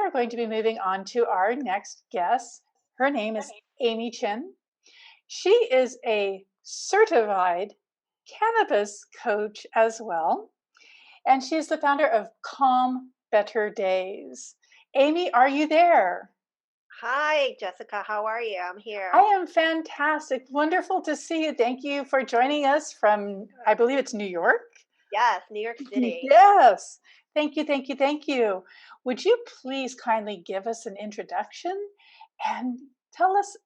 are going to be moving on to our next guest. Her name is Amy Chin. She is a certified cannabis coach as well, and she is the founder of Calm Better Days. Amy, are you there? Hi, Jessica. How are you? I'm I here. am fantastic. Wonderful to see you. Thank you for joining us from, I believe it's New York. Yes, New York City. Yes. Thank you, thank you, thank you. Would you please kindly give us an introduction and tell us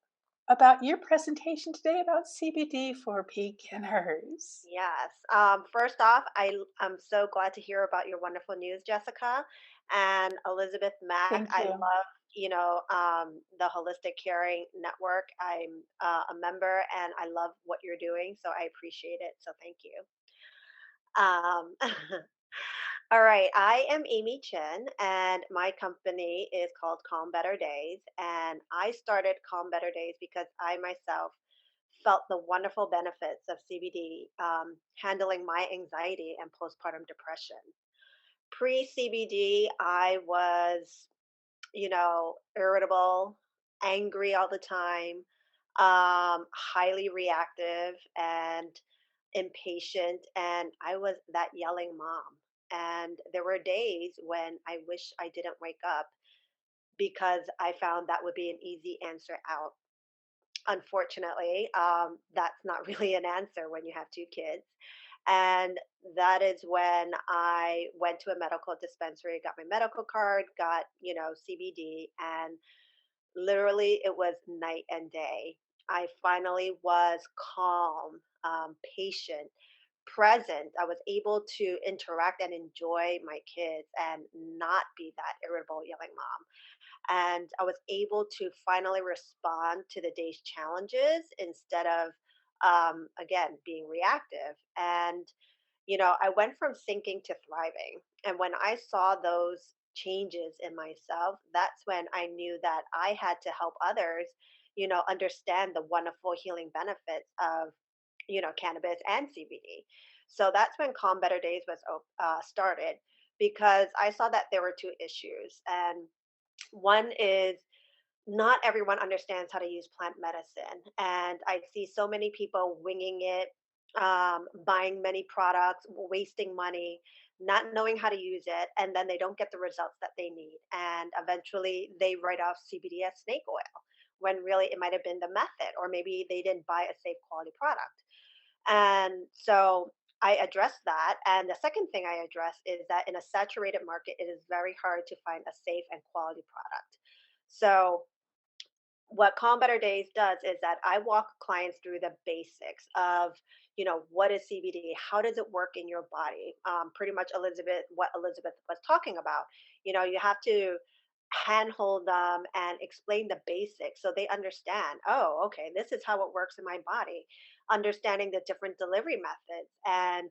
about your presentation today about CBD for beginners? Yes. First off, I'm so glad to hear about your wonderful news, Jessica. And Elizabeth Mack, Thank I you. love, the Holistic Caring Network. I'm a member and I love what you're doing. So I appreciate it. So thank you. Um, All right, I am Amy Chen, and my company is called Calm Better Days. And I started Calm Better Days because I myself felt the wonderful benefits of CBD handling my anxiety and postpartum depression. Pre CBD, I was, irritable, angry all the time, highly reactive, and impatient, and I was that yelling mom. And there were days when I wish I didn't wake up because I found that would be an easy answer out. Unfortunately, that's not really an answer when you have two kids. And that is when I went to a medical dispensary, got my medical card, got, CBD, and literally it was night and day. I finally was calm, patient, present. I was able to interact and enjoy my kids and not be that irritable yelling mom. And I was able to finally respond to the day's challenges instead of, again, being reactive. And, I went from sinking to thriving. And when I saw those changes in myself, that's when I knew that I had to help others, understand the wonderful healing benefits of, cannabis and CBD. So that's when Calm Better Days was started because I saw that there were two issues. And one is not everyone understands how to use plant medicine. And I see so many people winging it, buying many products, wasting money, not knowing how to use it, and then they don't get the results that they need. And eventually they write off CBD as snake oil when really it might have been the method, or maybe they didn't buy a safe quality product. And so I address that. And the second thing I address is that in a saturated market, it is very hard to find a safe and quality product. So what Calm Better Days does is that I walk clients through the basics of, what is CBD? How does it work in your body? Pretty much what Elizabeth was talking about. You have to handhold them and explain the basics so they understand, oh, okay, this is how it works in my body. Understanding the different delivery methods and,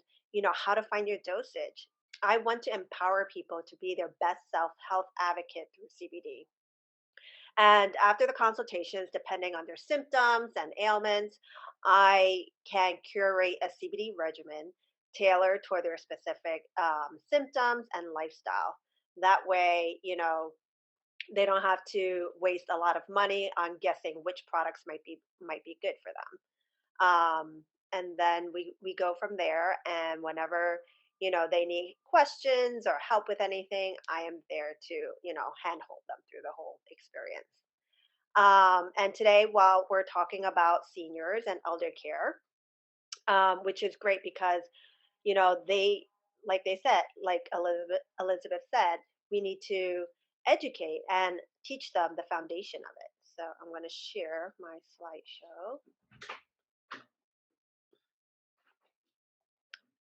how to find your dosage. I want to empower people to be their best self health advocate through CBD. And after the consultations, depending on their symptoms and ailments, I can curate a CBD regimen tailored toward their specific symptoms and lifestyle. That way, they don't have to waste a lot of money on guessing which products might be good for them. And then we go from there. And whenever they need questions or help with anything, I am there to handhold them through the whole experience. And today, while we're talking about seniors and elder care, which is great because they, like they said, like Elizabeth said, we need to educate and teach them the foundation of it. So I'm going to share my slideshow.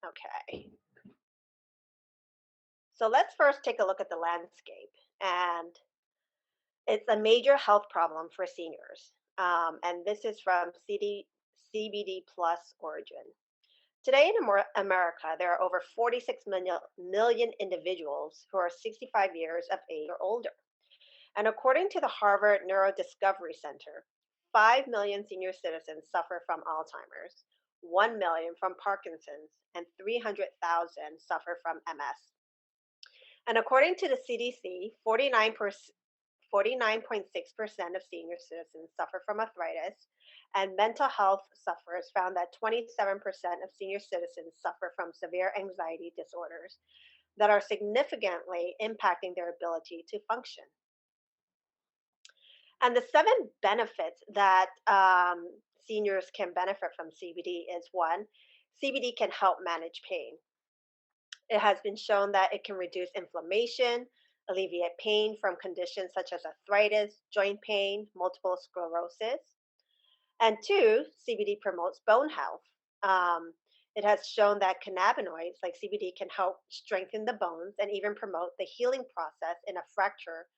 Okay. So let's first take a look at the landscape. And it's a major health problem for seniors. And this is from CBD Plus Origin. Today in America, there are over 46 million individuals who are 65 years of age or older. And according to the Harvard Neurodiscovery Center, 5 million senior citizens suffer from Alzheimer's, 1 million from Parkinson's, and 300,000 suffer from MS. And according to the CDC, 49.6% of senior citizens suffer from arthritis, and mental health sufferers found that 27% of senior citizens suffer from severe anxiety disorders that are significantly impacting their ability to function. And the seven benefits that seniors can benefit from CBD is one, CBD can help manage pain. It has been shown that it can reduce inflammation, alleviate pain from conditions such as arthritis, joint pain, multiple sclerosis. And two, CBD promotes bone health. It has shown that cannabinoids like CBD can help strengthen the bones and even promote the healing process in a fracture,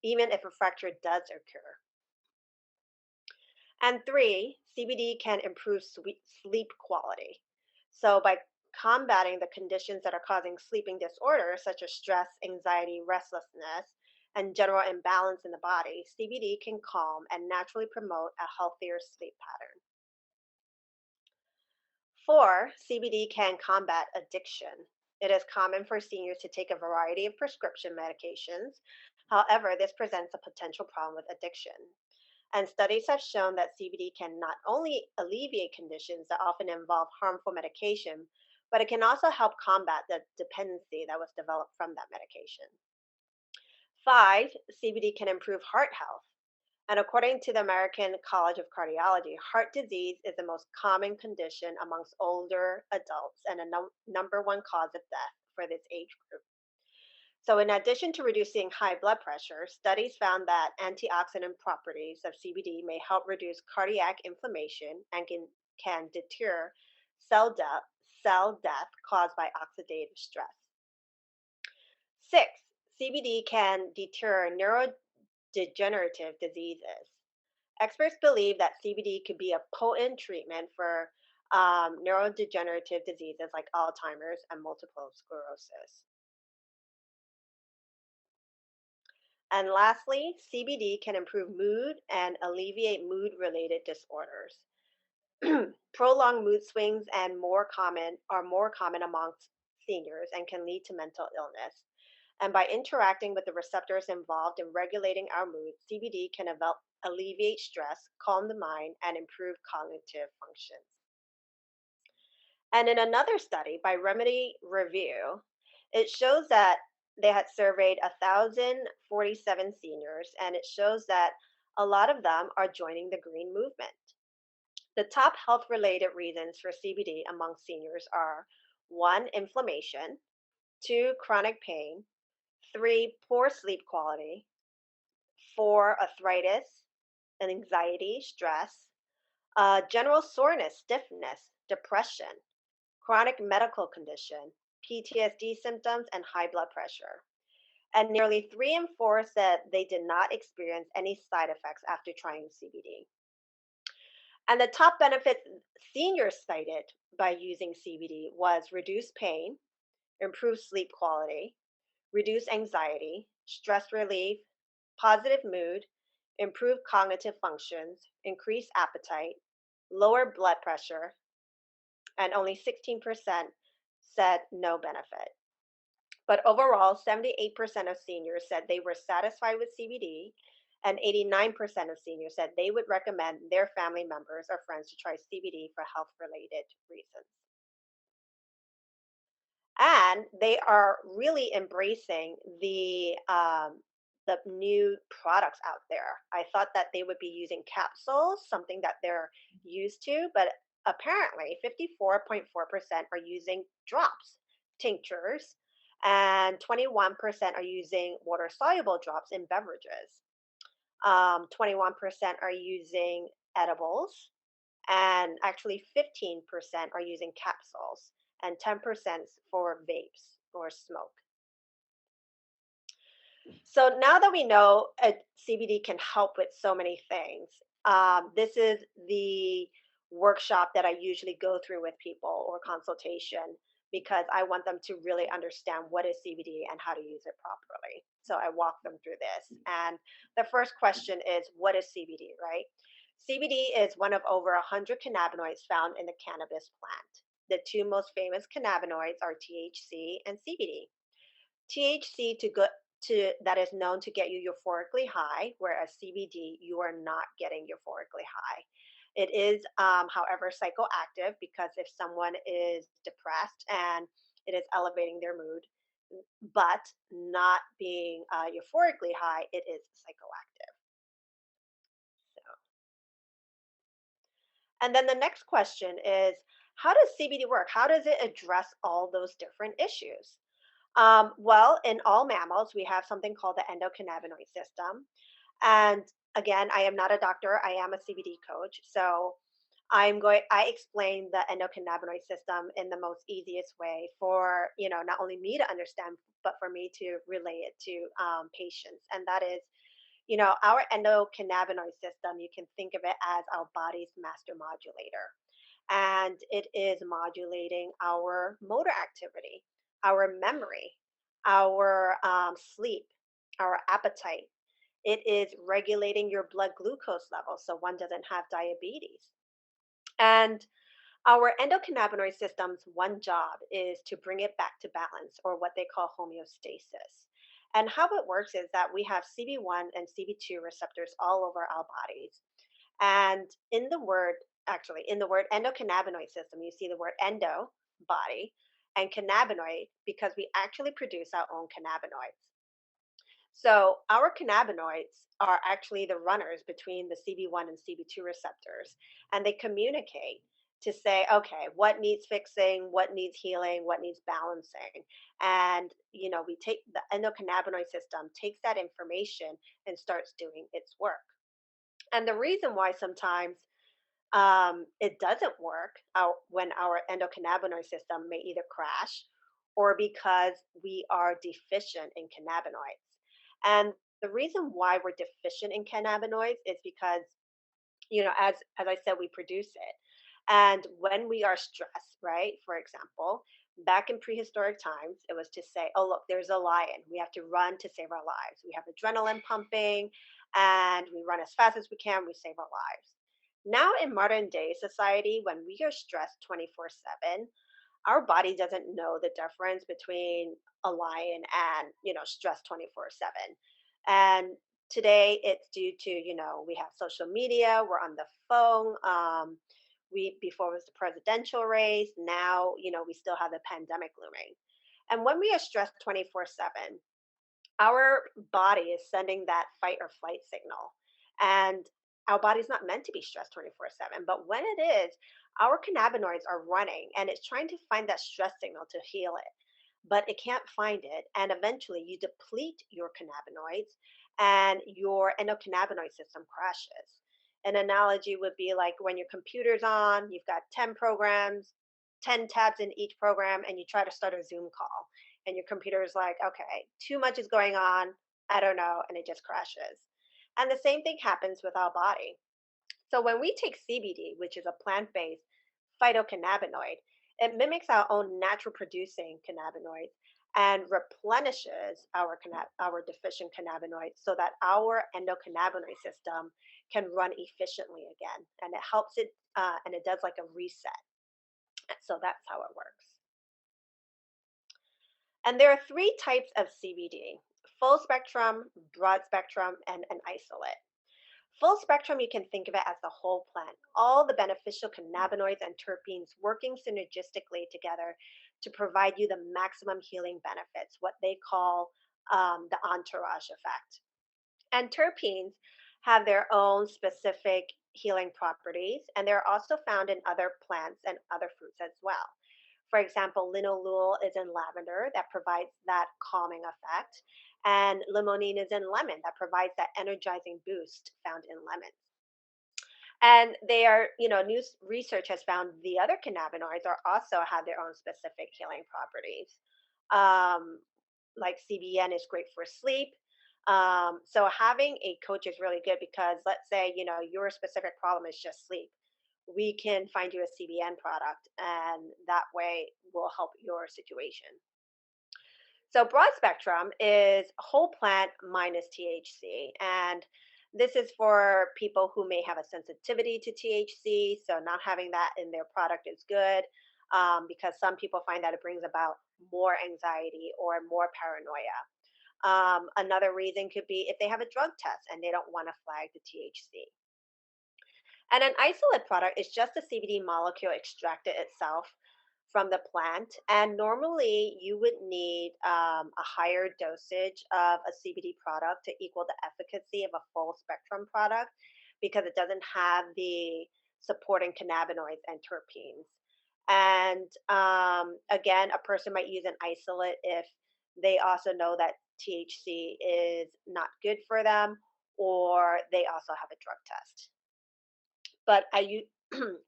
even if a fracture does occur. And three, CBD can improve sleep quality. So, by combating the conditions that are causing sleeping disorders, such as stress, anxiety, restlessness, and general imbalance in the body, CBD can calm and naturally promote a healthier sleep pattern. Four, CBD can combat addiction. It is common for seniors to take a variety of prescription medications. However, this presents a potential problem with addiction. And studies have shown that CBD can not only alleviate conditions that often involve harmful medication, but it can also help combat the dependency that was developed from that medication. Five, CBD can improve heart health. And according to the American College of Cardiology, heart disease is the most common condition amongst older adults and a number one cause of death for this age group. So, in addition to reducing high blood pressure, studies found that antioxidant properties of CBD may help reduce cardiac inflammation and can deter cell death caused by oxidative stress. Six, CBD can deter neurodegenerative diseases. Experts believe that CBD could be a potent treatment for neurodegenerative diseases like Alzheimer's and multiple sclerosis. And lastly, CBD can improve mood and alleviate mood related disorders. Prolonged mood swings are more common amongst seniors and can lead to mental illness. And by interacting with the receptors involved in regulating our mood, CBD can alleviate stress, calm the mind, and improve cognitive functions. And in another study by Remedy Review, it shows that they had surveyed 1,047 seniors, and it shows that a lot of them are joining the green movement. The top health related reasons for CBD among seniors are one, inflammation, two, chronic pain, three, poor sleep quality, four, arthritis and anxiety, stress, general soreness, stiffness, depression, chronic medical condition, PTSD symptoms, and high blood pressure. And nearly three in four said they did not experience any side effects after trying CBD. And the top benefits seniors cited by using CBD was reduced pain, improved sleep quality, reduced anxiety, stress relief, positive mood, improved cognitive functions, increased appetite, lower blood pressure, and only 16% said no benefit. But overall, 78% of seniors said they were satisfied with CBD, and 89% of seniors said they would recommend their family members or friends to try CBD for health related reasons. And they are really embracing the new products out there. I thought that they would be using capsules, something that they're used to, but apparently 54.4% are using drops, tinctures, and 21% are using water soluble drops in beverages. 21% are using edibles, and actually 15% are using capsules, and 10% for vapes or smoke. So now that we know CBD can help with so many things, this is the workshop that I usually go through with people or consultation because I want them to really understand what is CBD and how to use it properly. So I walk them through this. And the first question is, what is CBD, right? CBD is one of over 100 cannabinoids found in the cannabis plant. The two most famous cannabinoids are THC and CBD. THC to go to that is known to get you euphorically high, whereas CBD you are not getting euphorically high. It is, however, psychoactive because if someone is depressed and it is elevating their mood, but not being euphorically high, it is psychoactive. So, and then the next question is, how does CBD work? How does it address all those different issues? Well, in all mammals, we have something called the endocannabinoid system. And again, I am not a doctor, I am a CBD coach. So I explain the endocannabinoid system in the most easiest way for, not only me to understand, but for me to relay it to patients. And that is, our endocannabinoid system, you can think of it as our body's master modulator. And it is modulating our motor activity, our memory, our sleep, our appetite. It is regulating your blood glucose level so one doesn't have diabetes. And our endocannabinoid system's one job is to bring it back to balance, or what they call homeostasis. And how it works is that we have CB1 and CB2 receptors all over our bodies. And in the word endocannabinoid system, you see the word endo, body, and cannabinoid because we actually produce our own cannabinoids. So our cannabinoids are actually the runners between the CB1 and CB2 receptors, and they communicate to say, okay, what needs fixing, what needs healing, what needs balancing. And, we take the endocannabinoid system, takes that information and starts doing its work. And the reason why sometimes it doesn't work when our endocannabinoid system may either crash or because we are deficient in cannabinoids. And the reason why we're deficient in cannabinoids is because, as I said, we produce it. And when we are stressed, right? For example, back in prehistoric times, it was to say, oh, look, there's a lion. We have to run to save our lives. We have adrenaline pumping and we run as fast as we can. We save our lives. Now, in modern day society, when we are stressed 24/7, our body doesn't know the difference between a lion and, stress 24/7. And today it's due to, we have social media, we're on the phone. We before it was the presidential race, now, we still have the pandemic looming. And when we are stressed 24/7, our body is sending that fight or flight signal. And our body's not meant to be stressed 24/7. But when it is, our cannabinoids are running and it's trying to find that stress signal to heal it. But it can't find it. And eventually you deplete your cannabinoids and your endocannabinoid system crashes. An analogy would be like when your computer's on, you've got 10 programs, 10 tabs in each program, and you try to start a Zoom call and your computer is like, okay, too much is going on. I don't know. And it just crashes. And the same thing happens with our body. So when we take CBD, which is a plant based phytocannabinoid, it mimics our own natural producing cannabinoids and replenishes our deficient cannabinoids so that our endocannabinoid system can run efficiently again. And it helps it, and it does like a reset. So that's how it works. And there are three types of CBD: full spectrum, broad spectrum, and an isolate. Full spectrum, you can think of it as the whole plant, all the beneficial cannabinoids and terpenes working synergistically together to provide you the maximum healing benefits, what they call the entourage effect. And terpenes have their own specific healing properties, and they're also found in other plants and other fruits as well. For example, linalool is in lavender that provides that calming effect, and limonene is in lemon that provides that energizing boost found in lemons. And they are, new research has found the other cannabinoids are also have their own specific healing properties. Um, like CBN is great for sleep. So having a coach is really good because let's say, your specific problem is just sleep. We can find you a CBN product and that way will help your situation. So broad spectrum is whole plant minus THC. And this is for people who may have a sensitivity to THC. So not having that in their product is good because some people find that it brings about more anxiety or more paranoia. Another reason could be if they have a drug test and they don't want to flag the THC. And an isolate product is just a CBD molecule extracted itself from the plant. And normally you would need a higher dosage of a CBD product to equal the efficacy of a full spectrum product because it doesn't have the supporting cannabinoids and terpenes. And again, a person might use an isolate if they also know that THC is not good for them or they also have a drug test. But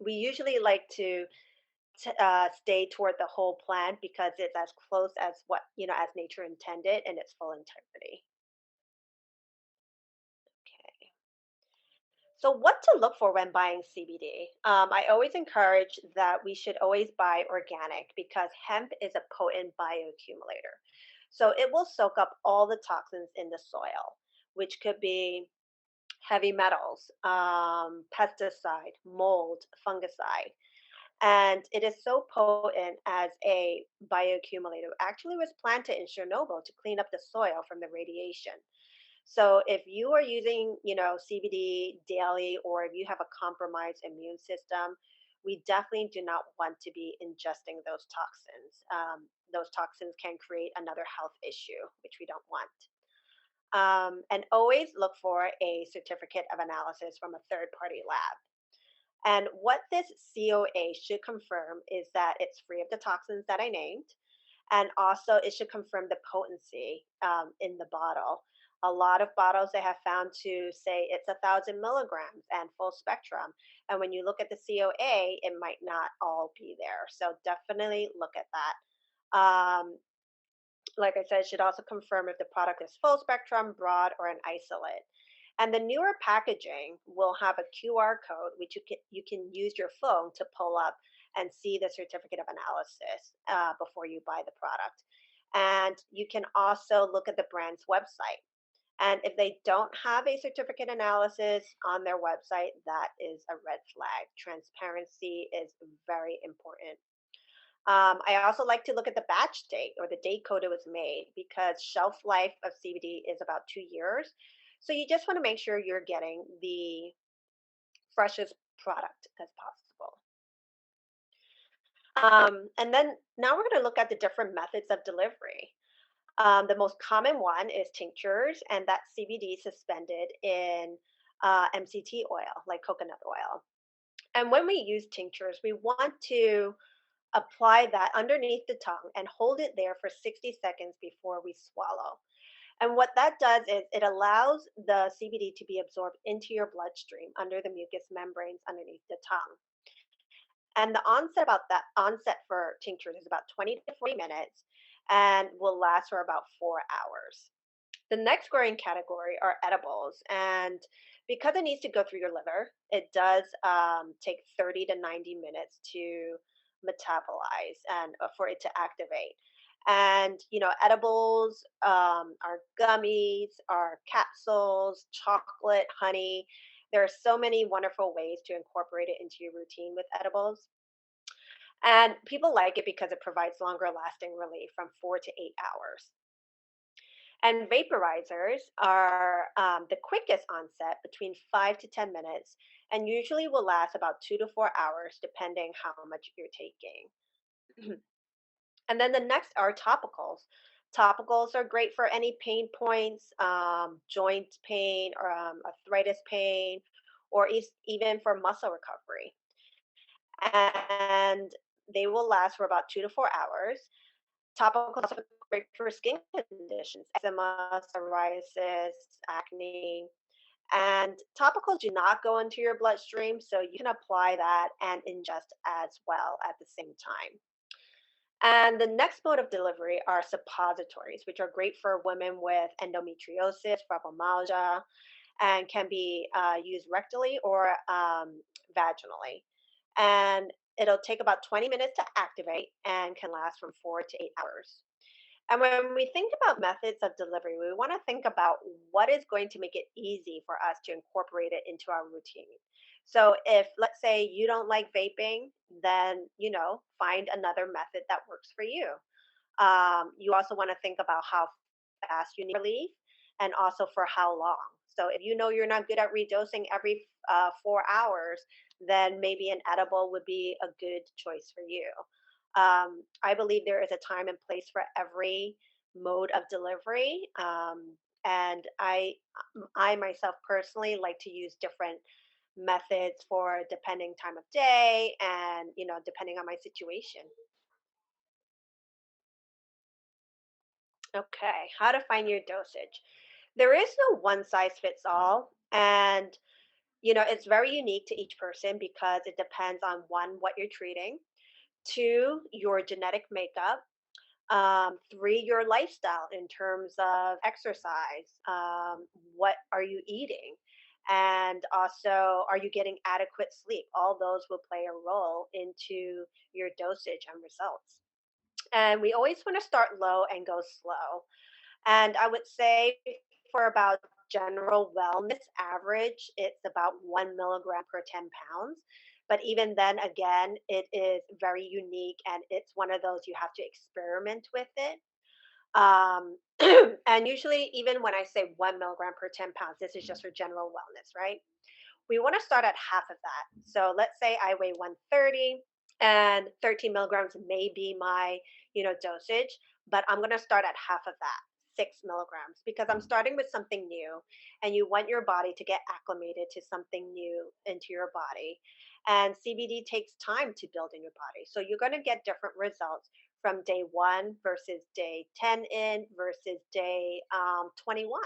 we usually like to stay toward the whole plant because it's as close as what as nature intended in its full integrity. Okay. So, what to look for when buying CBD? I always encourage that we should always buy organic because hemp is a potent bioaccumulator. So, it will soak up all the toxins in the soil, which could be heavy metals, pesticide, mold, fungicide. And it is so potent as a bioaccumulator. Actually, was planted in Chernobyl to clean up the soil from the radiation. So if you are using, CBD daily, or if you have a compromised immune system, we definitely do not want to be ingesting those toxins. Those toxins can create another health issue, which we don't want. And always look for a certificate of analysis from a third party lab. And what this COA should confirm is that it's free of the toxins that I named. And also, it should confirm the potency in the bottle. A lot of bottles they have found to say it's 1,000 milligrams and full spectrum. And when you look at the COA, it might not all be there. So definitely look at that. Like I said, it should also confirm if the product is full spectrum, broad, or an isolate. And the newer packaging will have a QR code, which you can use your phone to pull up and see the certificate of analysis before you buy the product. And you can also look at the brand's website. And if they don't have a certificate analysis on their website, that is a red flag. Transparency is very important. I also like to look at the batch date or the date code it was made because shelf life of CBD is about 2 years. So you just want to make sure you're getting the freshest product as possible. And then now we're going to look at the different methods of delivery. The most common one is tinctures, and that's CBD suspended in MCT oil, like coconut oil. And when we use tinctures, we want to apply that underneath the tongue and hold it there for 60 seconds before we swallow. And what that does is it allows the CBD to be absorbed into your bloodstream under the mucous membranes underneath the tongue. And the onset for tinctures is about 20 to 40 minutes and will last for about 4 hours. The next growing category are edibles. And because it needs to go through your liver, it does take 30 to 90 minutes to metabolize and for it to activate. And, edibles are gummies, are capsules, chocolate, honey. There are so many wonderful ways to incorporate it into your routine with edibles. And people like it because it provides longer lasting relief from 4 to 8 hours. And vaporizers are the quickest onset, between 5 to 10 minutes, and usually will last about 2 to 4 hours, depending how much you're taking. And then the next are topicals. Topicals are great for any pain points, joint pain, or arthritis pain, or even for muscle recovery. And they will last for about 2 to 4 hours. Topicals are great for skin conditions, eczema, psoriasis, acne. And topicals do not go into your bloodstream, so you can apply that and ingest as well at the same time. And the next mode of delivery are suppositories, which are great for women with endometriosis, fibromyalgia, and can be used rectally or vaginally. And it'll take about 20 minutes to activate and can last from 4 to 8 hours. And when we think about methods of delivery, we want to think about what is going to make it easy for us to incorporate it into our routine. So if, let's say, you don't like vaping, then, find another method that works for you. You also want to think about how fast you need relief and also for how long. So if you know you're not good at redosing every 4 hours, then maybe an edible would be a good choice for you. I believe there is a time and place for every mode of delivery. And I myself personally like to use different methods for depending time of day and depending on my situation. Okay, how to find your dosage. There is no one size fits all, and it's very unique to each person because it depends on one, what you're treating, two, your genetic makeup, three, your lifestyle in terms of exercise. What are you eating? And also, are you getting adequate sleep? All those will play a role into your dosage and results. And we always want to start low and go slow. And I would say for about general wellness average, it's about 1 milligram per 10 pounds. But even then, again, it is very unique and it's one of those you have to experiment with it. Um, and usually, even when I say 1 milligram per 10 pounds, this is just for general wellness, right? We want to start at half of that. So let's say I weigh 130 and 13 milligrams may be my dosage, but I'm going to start at half of that, 6 milligrams, because I'm starting with something new and you want your body to get acclimated to something new into your body. And CBD takes time to build in your body, so you're going to get different results from day 1 versus day 10 in versus day 21,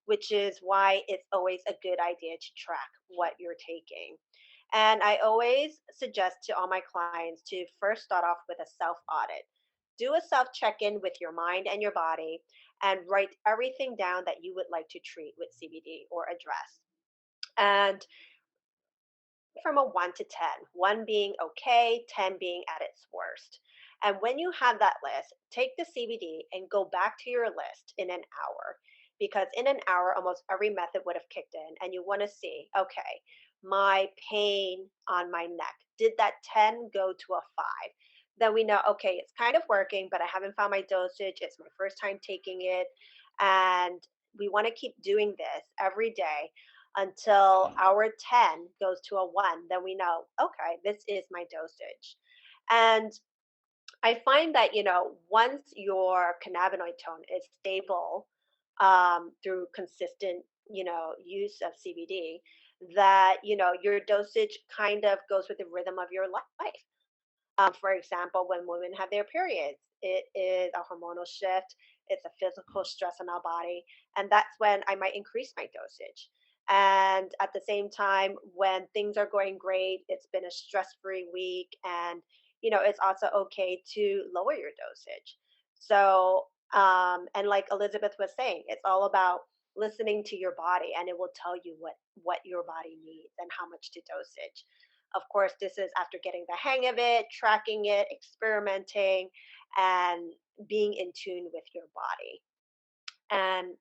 which is why it's always a good idea to track what you're taking. And I always suggest to all my clients to first start off with a self audit. Do a self check in with your mind and your body and write everything down that you would like to treat with CBD or address. And from a 1 to 10, 1 being okay, 10 being at its worst. And when you have that list, take the CBD and go back to your list in an hour. Because in an hour, almost every method would have kicked in, and you want to see, okay, my pain on my neck, did that 10 go to a 5? Then we know, okay, it's kind of working, but I haven't found my dosage. It's my first time taking it. And we want to keep doing this every day until our 10 goes to a 1, then we know, okay, this is my dosage. And I find that, once your cannabinoid tone is stable through consistent, use of CBD, that, your dosage kind of goes with the rhythm of your life. For example, when women have their periods, it is a hormonal shift, it's a physical stress on our body, and that's when I might increase my dosage. And at the same time, when things are going great, it's been a stress free week, and it's also okay to lower your dosage. So, and like Elizabeth was saying, it's all about listening to your body, and it will tell you what your body needs and how much to dosage. Of course, this is after getting the hang of it, tracking it, experimenting, and being in tune with your body. And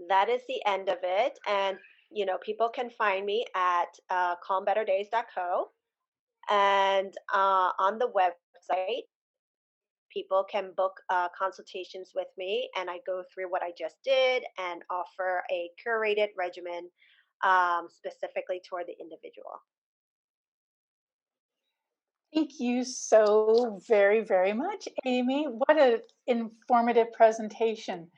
that is the end of it. And, people can find me at calmbetterdays.co. And on the website, people can book consultations with me, and I go through what I just did and offer a curated regimen specifically toward the individual. Thank you so very, very much, Amy. What an informative presentation.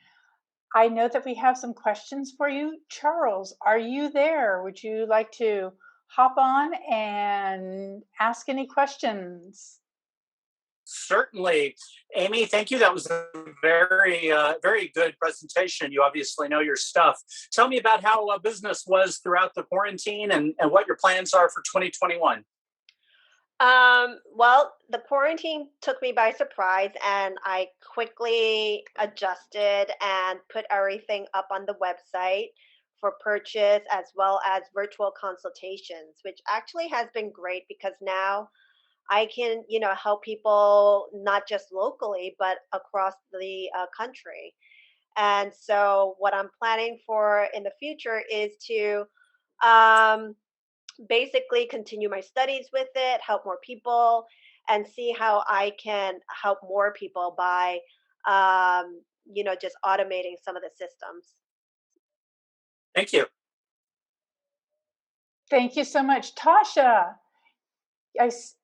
I know that we have some questions for you. Charles, are you there? Would you like to hop on and ask any questions? Certainly. Amy, thank you. That was a very good presentation. You obviously know your stuff. Tell me about how business was throughout the quarantine and what your plans are for 2021. Well, the quarantine took me by surprise, and I quickly adjusted and put everything up on the website for purchase as well as virtual consultations, which actually has been great because now I can, help people not just locally, but across the country. And so, what I'm planning for in the future is to um, basically continue my studies with it, help more people, and see how I can help more people by, just automating some of the systems. Thank you. Thank you so much. Tasha, I s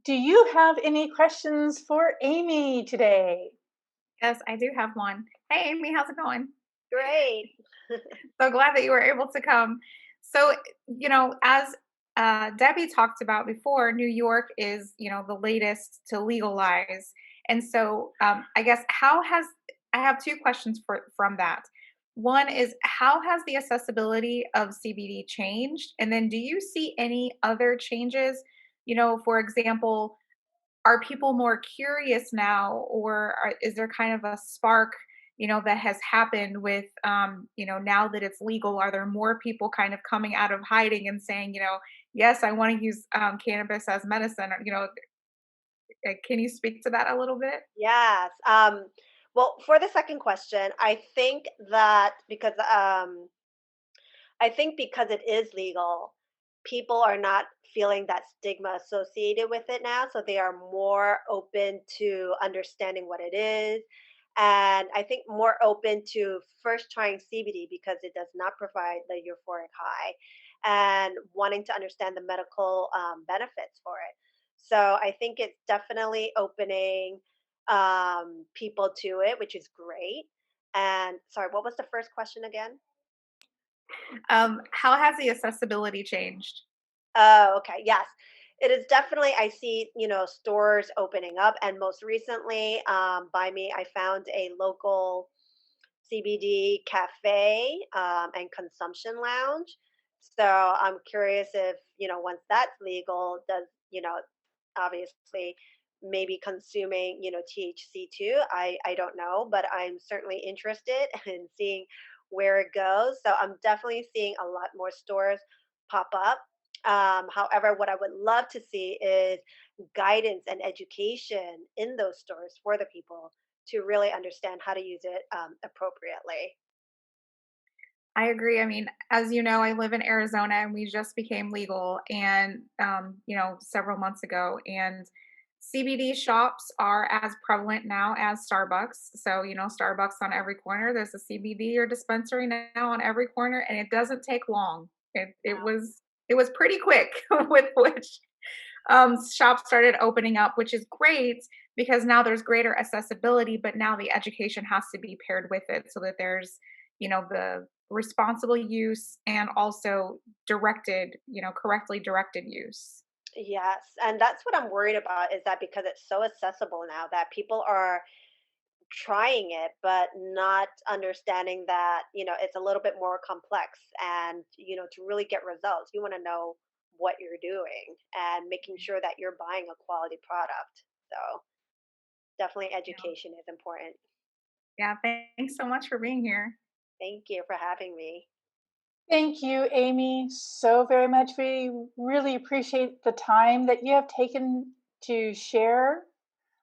do you have any questions for Amy today? Yes, I do have one. Hey, Amy, how's it going? Great. So glad that you were able to come. So, as Debbie talked about before, New York is, the latest to legalize. And so, I guess, I have two questions from that. One is, how has the accessibility of CBD changed? And then, do you see any other changes? For example, are people more curious now, or is there kind of a spark, that has happened with, now that it's legal? Are there more people kind of coming out of hiding and saying, yes, I want to use cannabis as medicine? Can you speak to that a little bit? Yes. Well, for the second question, I think because it is legal, people are not feeling that stigma associated with it now. So they are more open to understanding what it is. And I think more open to first trying CBD because it does not provide the euphoric high and wanting to understand the medical benefits for it. So I think it's definitely opening people to it, which is great. And sorry, what was the first question again? How has the accessibility changed? Oh, okay. Yes. It is definitely, I see, stores opening up. And most recently, by me, I found a local CBD cafe and consumption lounge. So I'm curious if, once that's legal, does, obviously maybe consuming, THC too. I don't know, but I'm certainly interested in seeing where it goes. So I'm definitely seeing a lot more stores pop up. However, what I would love to see is guidance and education in those stores for the people to really understand how to use it appropriately. I agree. I mean, as you know, I live in Arizona and we just became legal and several months ago, and CBD shops are as prevalent now as Starbucks. So, Starbucks on every corner, there's a CBD or dispensary now on every corner, and it doesn't take long. It was pretty quick with which shops started opening up, which is great because now there's greater accessibility, but now the education has to be paired with it so that there's, the responsible use and also directed, correctly directed use. Yes, and that's what I'm worried about is that because it's so accessible now that people are trying it but not understanding that, it's a little bit more complex and, to really get results, you want to know what you're doing and making sure that you're buying a quality product. So, definitely Yeah. education is important. Yeah. Thanks so much for being here. Thank you for having me. Thank you, Amy, so very much. We really appreciate the time that you have taken to share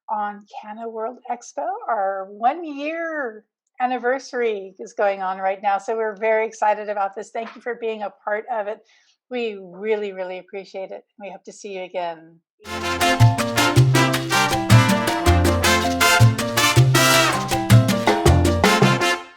on Canna World Expo. Our 1 year anniversary is going on right now. So we're very excited about this. Thank you for being a part of it. We really, really appreciate it. We hope to see you again.